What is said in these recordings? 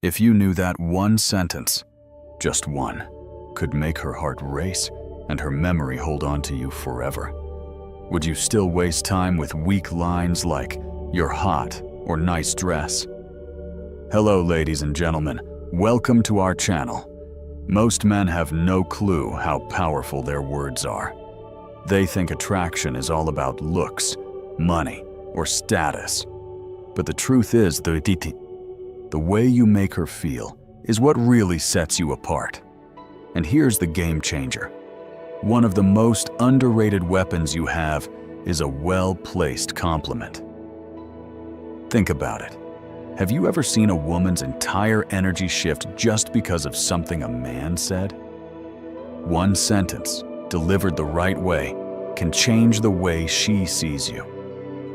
If you knew that one sentence, just one, could make her heart race and her memory hold on to you forever, would you still waste time with weak lines like, "You're hot" or "nice dress"? Hello, ladies and gentlemen. Welcome to our channel. Most men have no clue how powerful their words are. They think attraction is all about looks, money, or status. But the truth is, the way you make her feel is what really sets you apart. And here's the game changer. One of the most underrated weapons you have is a well-placed compliment. Think about it. Have you ever seen a woman's entire energy shift just because of something a man said? One sentence, delivered the right way, can change the way she sees you.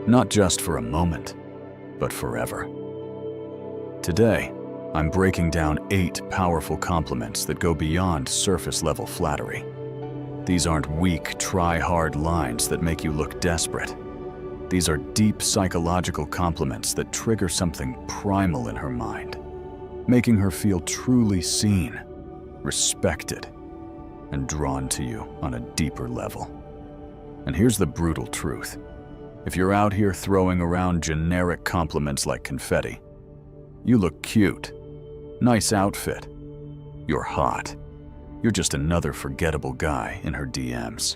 Not just for a moment, but forever. Today, I'm breaking down 8 powerful compliments that go beyond surface-level flattery. These aren't weak, try-hard lines that make you look desperate. These are deep psychological compliments that trigger something primal in her mind, making her feel truly seen, respected, and drawn to you on a deeper level. And here's the brutal truth. If you're out here throwing around generic compliments like confetti, "You look cute," "Nice outfit," "You're hot," you're just another forgettable guy in her DMs.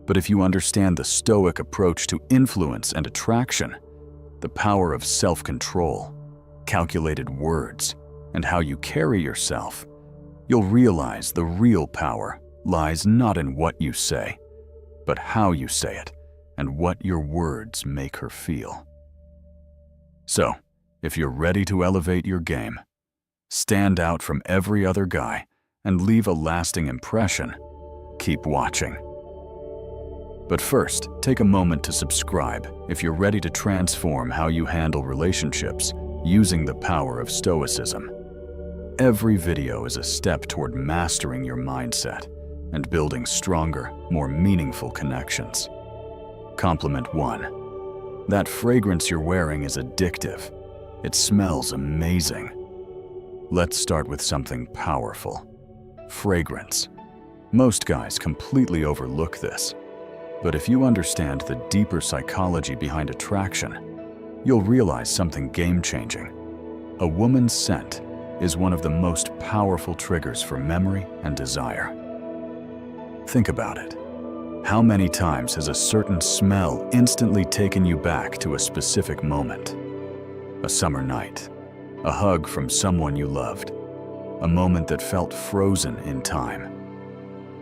But if you understand the Stoic approach to influence and attraction, the power of self-control, calculated words, and how you carry yourself, you'll realize the real power lies not in what you say, but how you say it and what your words make her feel. So, if you're ready to elevate your game, stand out from every other guy, and leave a lasting impression, keep watching. But first, take a moment to subscribe if you're ready to transform how you handle relationships using the power of Stoicism. Every video is a step toward mastering your mindset and building stronger, more meaningful connections. Compliment 1. That fragrance you're wearing is addictive. It smells amazing. Let's start with something powerful. Fragrance. Most guys completely overlook this. But if you understand the deeper psychology behind attraction, you'll realize something game-changing. A woman's scent is one of the most powerful triggers for memory and desire. Think about it. How many times has a certain smell instantly taken you back to a specific moment? A summer night, a hug from someone you loved, a moment that felt frozen in time.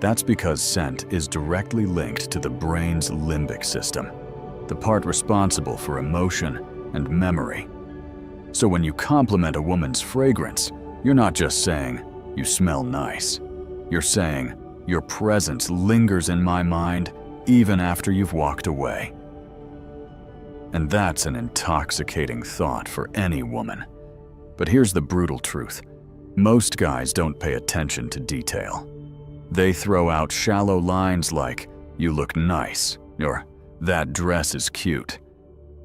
That's because scent is directly linked to the brain's limbic system, the part responsible for emotion and memory. So when you compliment a woman's fragrance, you're not just saying, "You smell nice." You're saying, "Your presence lingers in my mind even after you've walked away." And that's an intoxicating thought for any woman. But here's the brutal truth. Most guys don't pay attention to detail. They throw out shallow lines like, "You look nice," or "That dress is cute."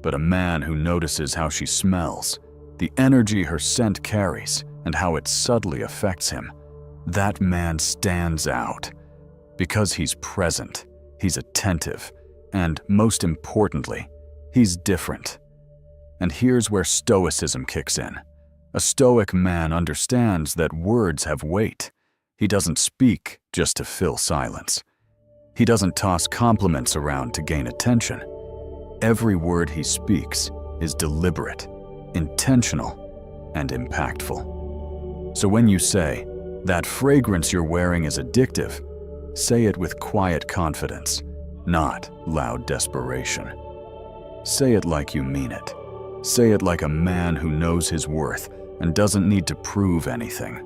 But a man who notices how she smells, the energy her scent carries, and how it subtly affects him, that man stands out. Because he's present, he's attentive, and most importantly, he's different. And here's where Stoicism kicks in. A Stoic man understands that words have weight. He doesn't speak just to fill silence. He doesn't toss compliments around to gain attention. Every word he speaks is deliberate, intentional, and impactful. So when you say, "That fragrance you're wearing is addictive," say it with quiet confidence, not loud desperation. Say it like you mean it. Say it like a man who knows his worth and doesn't need to prove anything.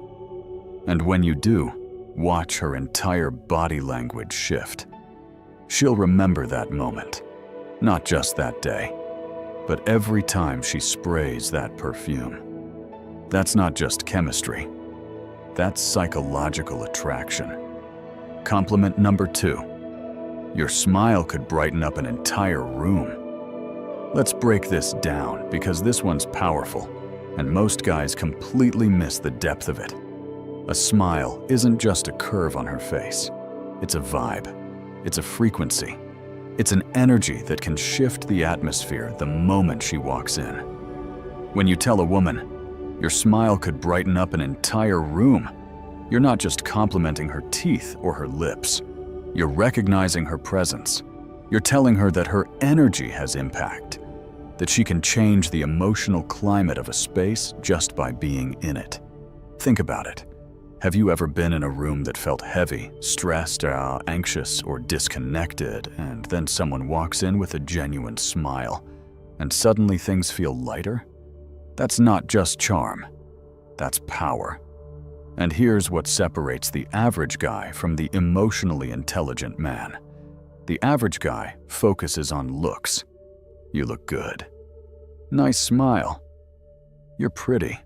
And when you do, watch her entire body language shift. She'll remember that moment, not just that day, but every time she sprays that perfume. That's not just chemistry. That's psychological attraction. Compliment number 2. Your smile could brighten up an entire room. Let's break this down because this one's powerful, and most guys completely miss the depth of it. A smile isn't just a curve on her face. It's a vibe. It's a frequency. It's an energy that can shift the atmosphere the moment she walks in. When you tell a woman, your smile could brighten up an entire room, you're not just complimenting her teeth or her lips. You're recognizing her presence. You're telling her that her energy has impact, that she can change the emotional climate of a space just by being in it. Think about it. Have you ever been in a room that felt heavy, stressed, anxious, or disconnected, and then someone walks in with a genuine smile, and suddenly things feel lighter? That's not just charm. That's power. And here's what separates the average guy from the emotionally intelligent man. The average guy focuses on looks. You look good. Nice smile. You're pretty.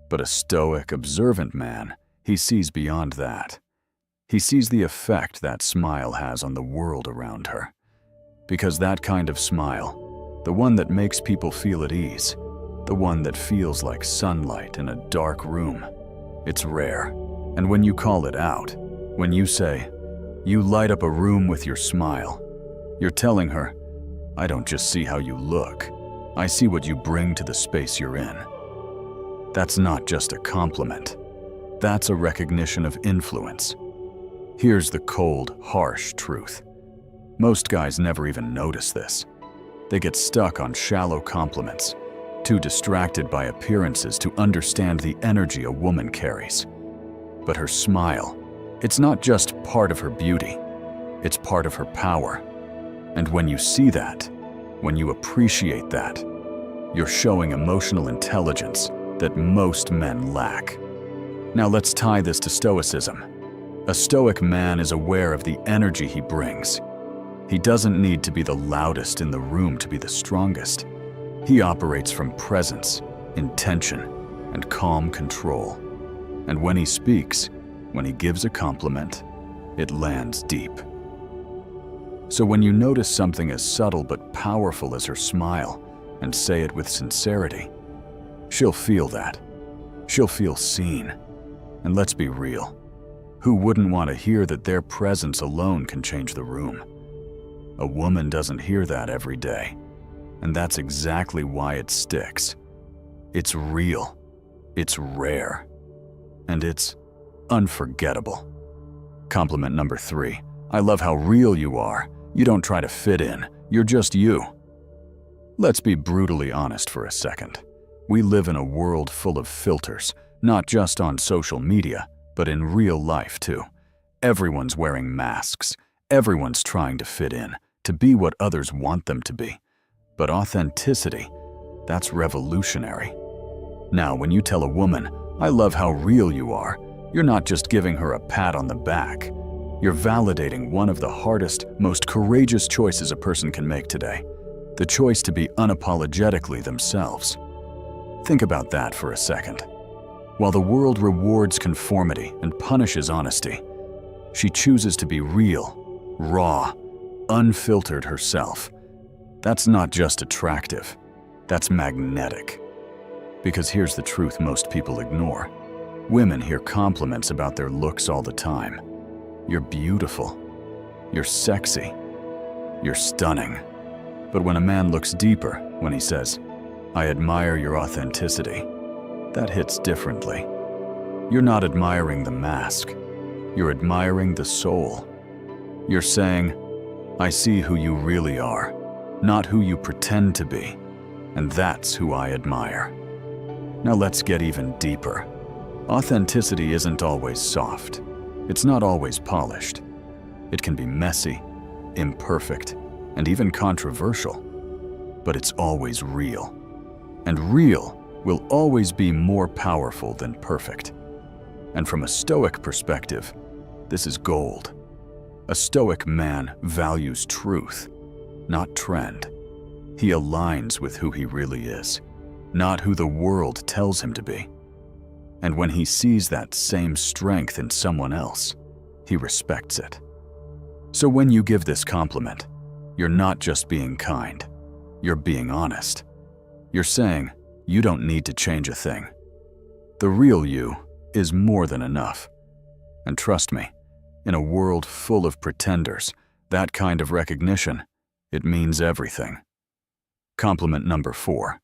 But a stoic, observant man, he sees beyond that. He sees the effect that smile has on the world around her. Because that kind of smile, the one that makes people feel at ease, the one that feels like sunlight in a dark room, it's rare. And when you call it out, when you say, "You light up a room with your smile," you're telling her, "I don't just see how you look, I see what you bring to the space you're in." That's not just a compliment. That's a recognition of influence. Here's the cold, harsh truth. Most guys never even notice this. They get stuck on shallow compliments, too distracted by appearances to understand the energy a woman carries. But her smile, it's not just part of her beauty, it's part of her power. And when you see that, when you appreciate that, you're showing emotional intelligence that most men lack. Now let's tie this to stoicism. A stoic man is aware of the energy he brings. He doesn't need to be the loudest in the room to be the strongest. He operates from presence, intention, and calm control. And when he speaks, when he gives a compliment, it lands deep. So when you notice something as subtle but powerful as her smile, and say it with sincerity, she'll feel that. She'll feel seen. And let's be real. Who wouldn't want to hear that their presence alone can change the room? A woman doesn't hear that every day. And that's exactly why it sticks. It's real. It's rare. And it's unforgettable. Compliment number 3. I love how real you are. You don't try to fit in. You're just you. Let's be brutally honest for a second. We live in a world full of filters, not just on social media, but in real life too. Everyone's wearing masks. Everyone's trying to fit in, to be what others want them to be. But authenticity, that's revolutionary. Now, when you tell a woman, "I love how real you are," you're not just giving her a pat on the back. You're validating one of the hardest, most courageous choices a person can make today. The choice to be unapologetically themselves. Think about that for a second. While the world rewards conformity and punishes honesty, she chooses to be real, raw, unfiltered herself. That's not just attractive, that's magnetic. Because here's the truth most people ignore. Women hear compliments about their looks all the time. You're beautiful. You're sexy. You're stunning. But when a man looks deeper, when he says, "I admire your authenticity," that hits differently. You're not admiring the mask. You're admiring the soul. You're saying, "I see who you really are, not who you pretend to be, and that's who I admire." Now let's get even deeper. Authenticity isn't always soft. It's not always polished. It can be messy, imperfect, and even controversial. But it's always real. And real will always be more powerful than perfect. And from a stoic perspective, this is gold. A stoic man values truth, not trend. He aligns with who he really is, not who the world tells him to be. And when he sees that same strength in someone else, he respects it. So when you give this compliment, you're not just being kind, you're being honest. You're saying, you don't need to change a thing. The real you is more than enough. And trust me, in a world full of pretenders, that kind of recognition, it means everything. Compliment number 4.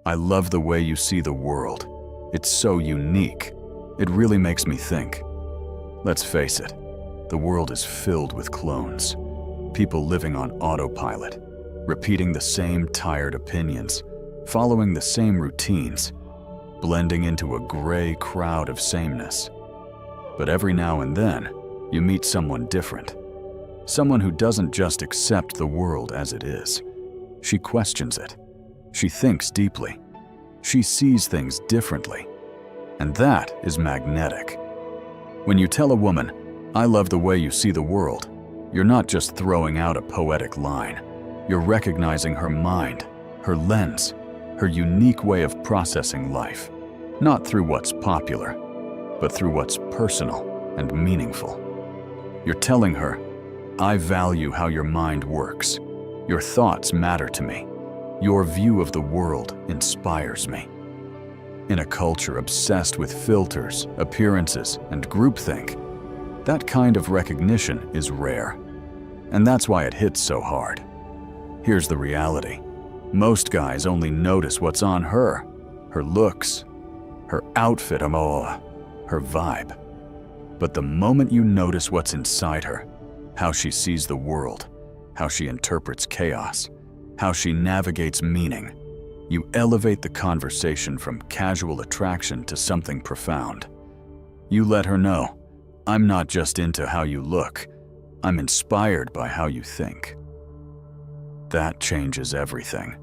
I love the way you see the world. It's so unique. It really makes me think. Let's face it, the world is filled with clones. People living on autopilot, repeating the same tired opinions, following the same routines, blending into a gray crowd of sameness. But every now and then, you meet someone different. Someone who doesn't just accept the world as it is. She questions it. She thinks deeply. She sees things differently. And that is magnetic. When you tell a woman, "I love the way you see the world," you're not just throwing out a poetic line. You're recognizing her mind, her lens, her unique way of processing life, not through what's popular, but through what's personal and meaningful. You're telling her, "I value how your mind works. Your thoughts matter to me. Your view of the world inspires me." In a culture obsessed with filters, appearances, and groupthink, that kind of recognition is rare. And that's why it hits so hard. Here's the reality. Most guys only notice what's on her looks, her outfit, her vibe. But the moment you notice what's inside her, how she sees the world, how she interprets chaos, how she navigates meaning, you elevate the conversation from casual attraction to something profound. You let her know, "I'm not just into how you look, I'm inspired by how you think." That changes everything.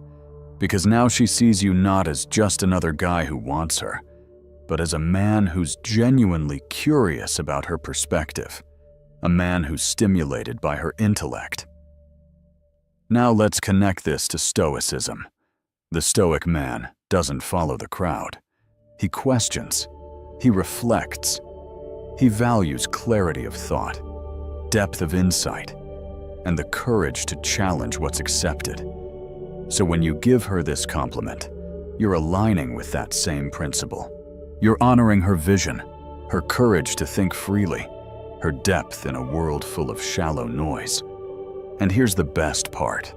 Because now she sees you not as just another guy who wants her, but as a man who's genuinely curious about her perspective, a man who's stimulated by her intellect. Now let's connect this to Stoicism. The Stoic man doesn't follow the crowd. He questions. He reflects. He values clarity of thought, depth of insight, and the courage to challenge what's accepted. So when you give her this compliment, you're aligning with that same principle. You're honoring her vision, her courage to think freely, her depth in a world full of shallow noise. And here's the best part.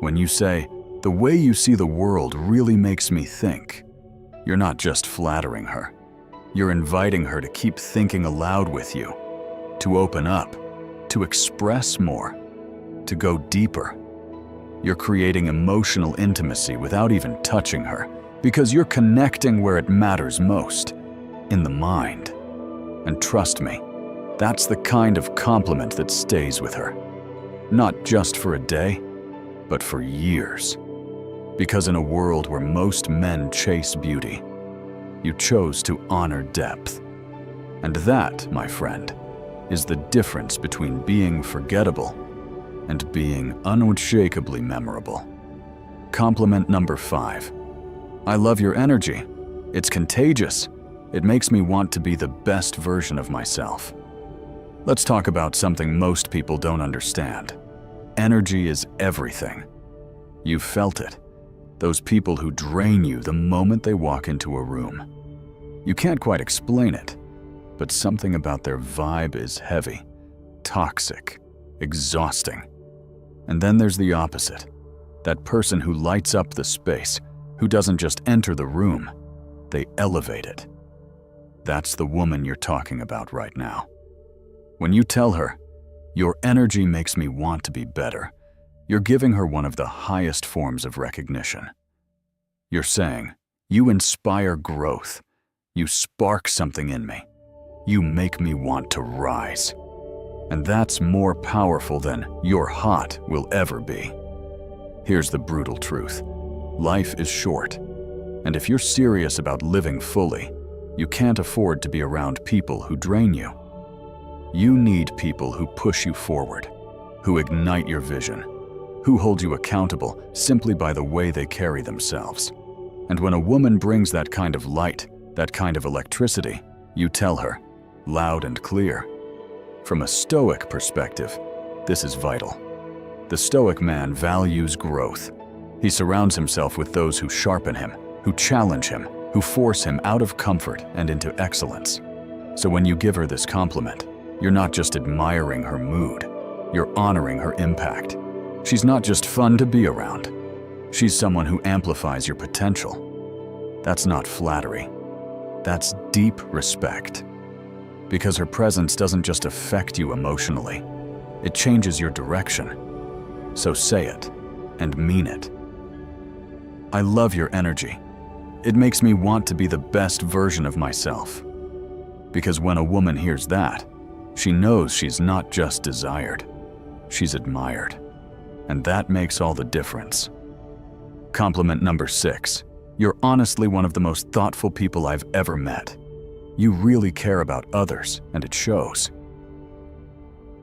When you say, "The way you see the world really makes me think," you're not just flattering her. You're inviting her to keep thinking aloud with you, to open up, to express more, to go deeper. You're creating emotional intimacy without even touching her, because you're connecting where it matters most, in the mind. And trust me, that's the kind of compliment that stays with her. Not just for a day, but for years. Because in a world where most men chase beauty, you chose to honor depth. And that, my friend, is the difference between being forgettable and being unshakably memorable. Compliment number 5. I love your energy. It's contagious. It makes me want to be the best version of myself. Let's talk about something most people don't understand. Energy is everything. You've felt it. Those people who drain you the moment they walk into a room. You can't quite explain it, but something about their vibe is heavy, toxic, exhausting. And then there's the opposite. That person who lights up the space, who doesn't just enter the room, they elevate it. That's the woman you're talking about right now. When you tell her, "Your energy makes me want to be better," you're giving her one of the highest forms of recognition. You're saying, "You inspire growth. You spark something in me. You make me want to rise." And that's more powerful than "you're hot" will ever be. Here's the brutal truth. Life is short. And if you're serious about living fully, you can't afford to be around people who drain you. You need people who push you forward, who ignite your vision, who hold you accountable simply by the way they carry themselves. And when a woman brings that kind of light, that kind of electricity, you tell her, loud and clear. From a Stoic perspective, this is vital. The Stoic man values growth. He surrounds himself with those who sharpen him, who challenge him, who force him out of comfort and into excellence. So when you give her this compliment, you're not just admiring her mood, you're honoring her impact. She's not just fun to be around. She's someone who amplifies your potential. That's not flattery. That's deep respect. Because her presence doesn't just affect you emotionally, it changes your direction. So say it, and mean it. I love your energy. It makes me want to be the best version of myself. Because when a woman hears that, she knows she's not just desired, she's admired. And that makes all the difference. Compliment number 6. You're honestly one of the most thoughtful people I've ever met. You really care about others, and it shows.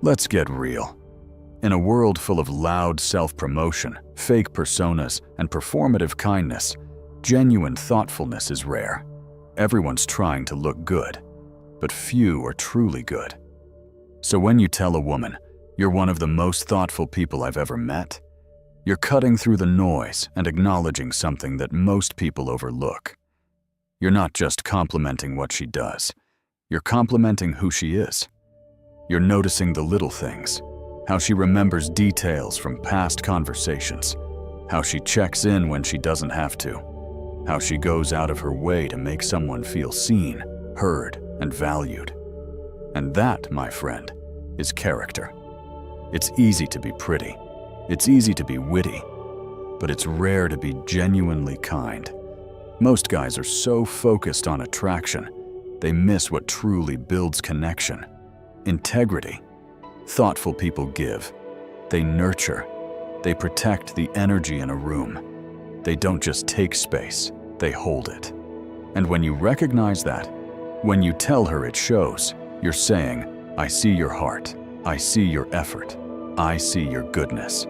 Let's get real. In a world full of loud self-promotion, fake personas, and performative kindness, genuine thoughtfulness is rare. Everyone's trying to look good, but few are truly good. So when you tell a woman, "You're one of the most thoughtful people I've ever met," you're cutting through the noise and acknowledging something that most people overlook. You're not just complimenting what she does, you're complimenting who she is. You're noticing the little things, how she remembers details from past conversations, how she checks in when she doesn't have to, how she goes out of her way to make someone feel seen, heard, and valued. And that, my friend, is character. It's easy to be pretty. It's easy to be witty. But it's rare to be genuinely kind. Most guys are so focused on attraction, they miss what truly builds connection. Integrity. Thoughtful people give. They nurture. They protect the energy in a room. They don't just take space, they hold it. And when you recognize that, when you tell her it shows, you're saying, "I see your heart. I see your effort. I see your goodness."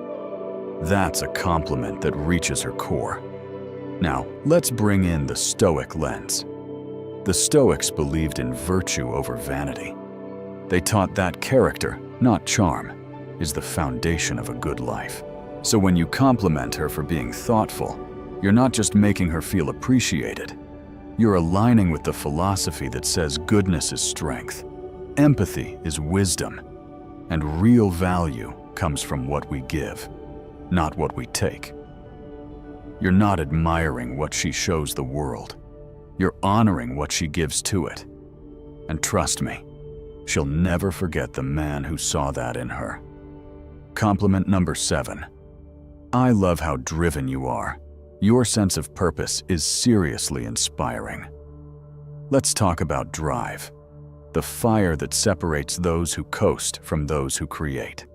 That's a compliment that reaches her core. Now, let's bring in the Stoic lens. The Stoics believed in virtue over vanity. They taught that character, not charm, is the foundation of a good life. So when you compliment her for being thoughtful, you're not just making her feel appreciated. You're aligning with the philosophy that says goodness is strength, empathy is wisdom, and real value comes from what we give, not what we take. You're not admiring what she shows the world. You're honoring what she gives to it. And trust me, she'll never forget the man who saw that in her. Compliment number 7. I love how driven you are. Your sense of purpose is seriously inspiring. Let's talk about drive, the fire that separates those who coast from those who create.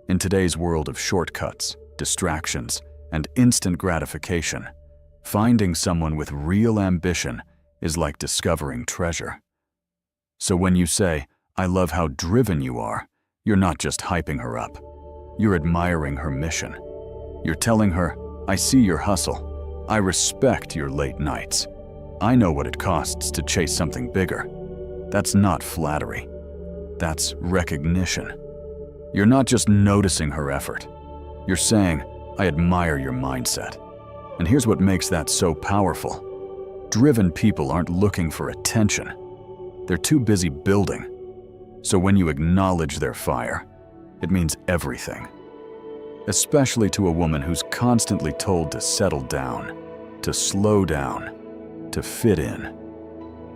In today's world of shortcuts, distractions, and instant gratification, finding someone with real ambition is like discovering treasure. So when you say, "I love how driven you are," you're not just hyping her up. You're admiring her mission. You're telling her, "I see your hustle. I respect your late nights. I know what it costs to chase something bigger." That's not flattery. That's recognition. You're not just noticing her effort. You're saying, "I admire your mindset." And here's what makes that so powerful. Driven people aren't looking for attention. They're too busy building. So when you acknowledge their fire, it means everything. Especially to a woman who's constantly told to settle down, to slow down, to fit in.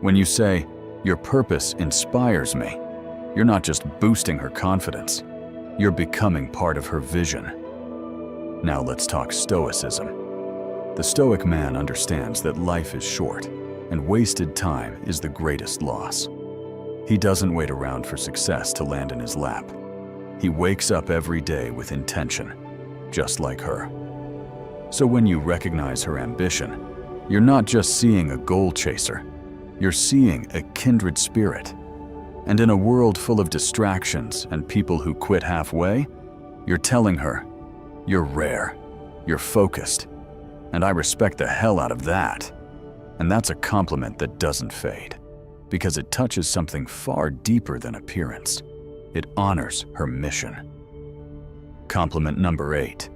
When you say, "Your purpose inspires me," you're not just boosting her confidence. You're becoming part of her vision. Now let's talk Stoicism. The Stoic man understands that life is short, and wasted time is the greatest loss. He doesn't wait around for success to land in his lap. He wakes up every day with intention, just like her. So when you recognize her ambition, you're not just seeing a goal chaser, you're seeing a kindred spirit. And in a world full of distractions and people who quit halfway, you're telling her, "You're rare, you're focused, and I respect the hell out of that." And that's a compliment that doesn't fade, because it touches something far deeper than appearance. It honors her mission. Compliment number 8.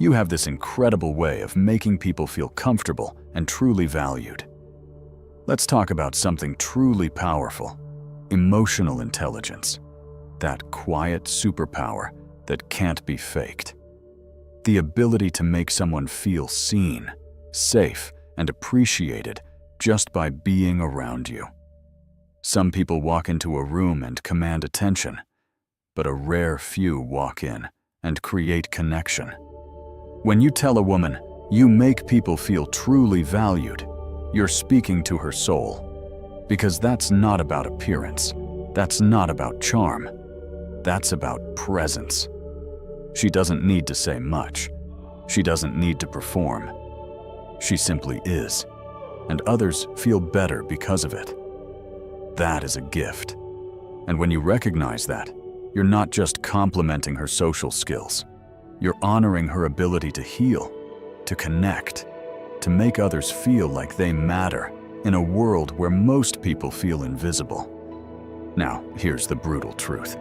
You have this incredible way of making people feel comfortable and truly valued. Let's talk about something truly powerful: emotional intelligence. That quiet superpower that can't be faked. The ability to make someone feel seen, safe, and appreciated just by being around you. Some people walk into a room and command attention, but a rare few walk in and create connection. When you tell a woman, "You make people feel truly valued," you're speaking to her soul. Because that's not about appearance. That's not about charm. That's about presence. She doesn't need to say much. She doesn't need to perform. She simply is, and others feel better because of it. That is a gift. And when you recognize that, you're not just complimenting her social skills. You're honoring her ability to heal, to connect, to make others feel like they matter in a world where most people feel invisible. Now, here's the brutal truth.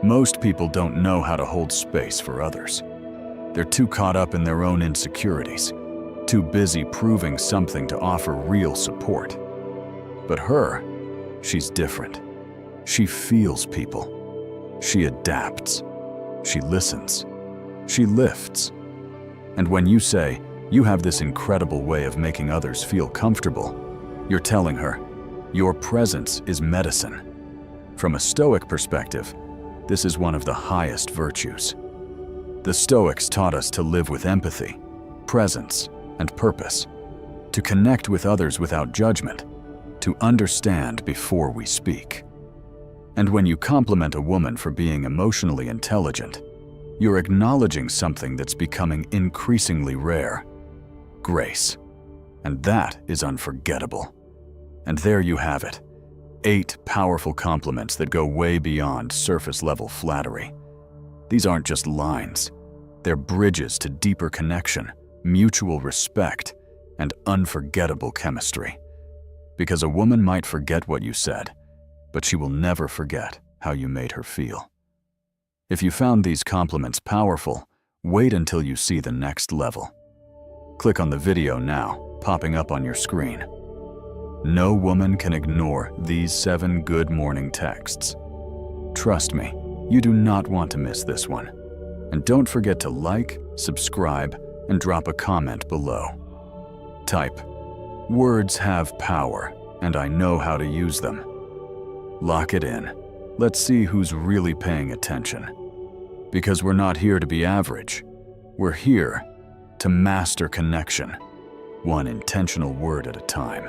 Most people don't know how to hold space for others. They're too caught up in their own insecurities, too busy proving something to offer real support. But her, she's different. She feels people. She adapts. She listens. She lifts. And when you say, "You have this incredible way of making others feel comfortable," you're telling her, your presence is medicine. From a Stoic perspective, this is one of the highest virtues. The Stoics taught us to live with empathy, presence, and purpose, to connect with others without judgment, to understand before we speak. And when you compliment a woman for being emotionally intelligent, you're acknowledging something that's becoming increasingly rare: grace. And that is unforgettable. And there you have it. 8 powerful compliments that go way beyond surface-level flattery. These aren't just lines. They're bridges to deeper connection, mutual respect, and unforgettable chemistry. Because a woman might forget what you said, but she will never forget how you made her feel. If you found these compliments powerful, wait until you see the next level. Click on the video now, popping up on your screen. No woman can ignore these 7 good morning texts. Trust me, you do not want to miss this one. And don't forget to like, subscribe, and drop a comment below. Type, "Words have power, and I know how to use them." Lock it in. Let's see who's really paying attention. Because we're not here to be average. We're here to master connection, one intentional word at a time.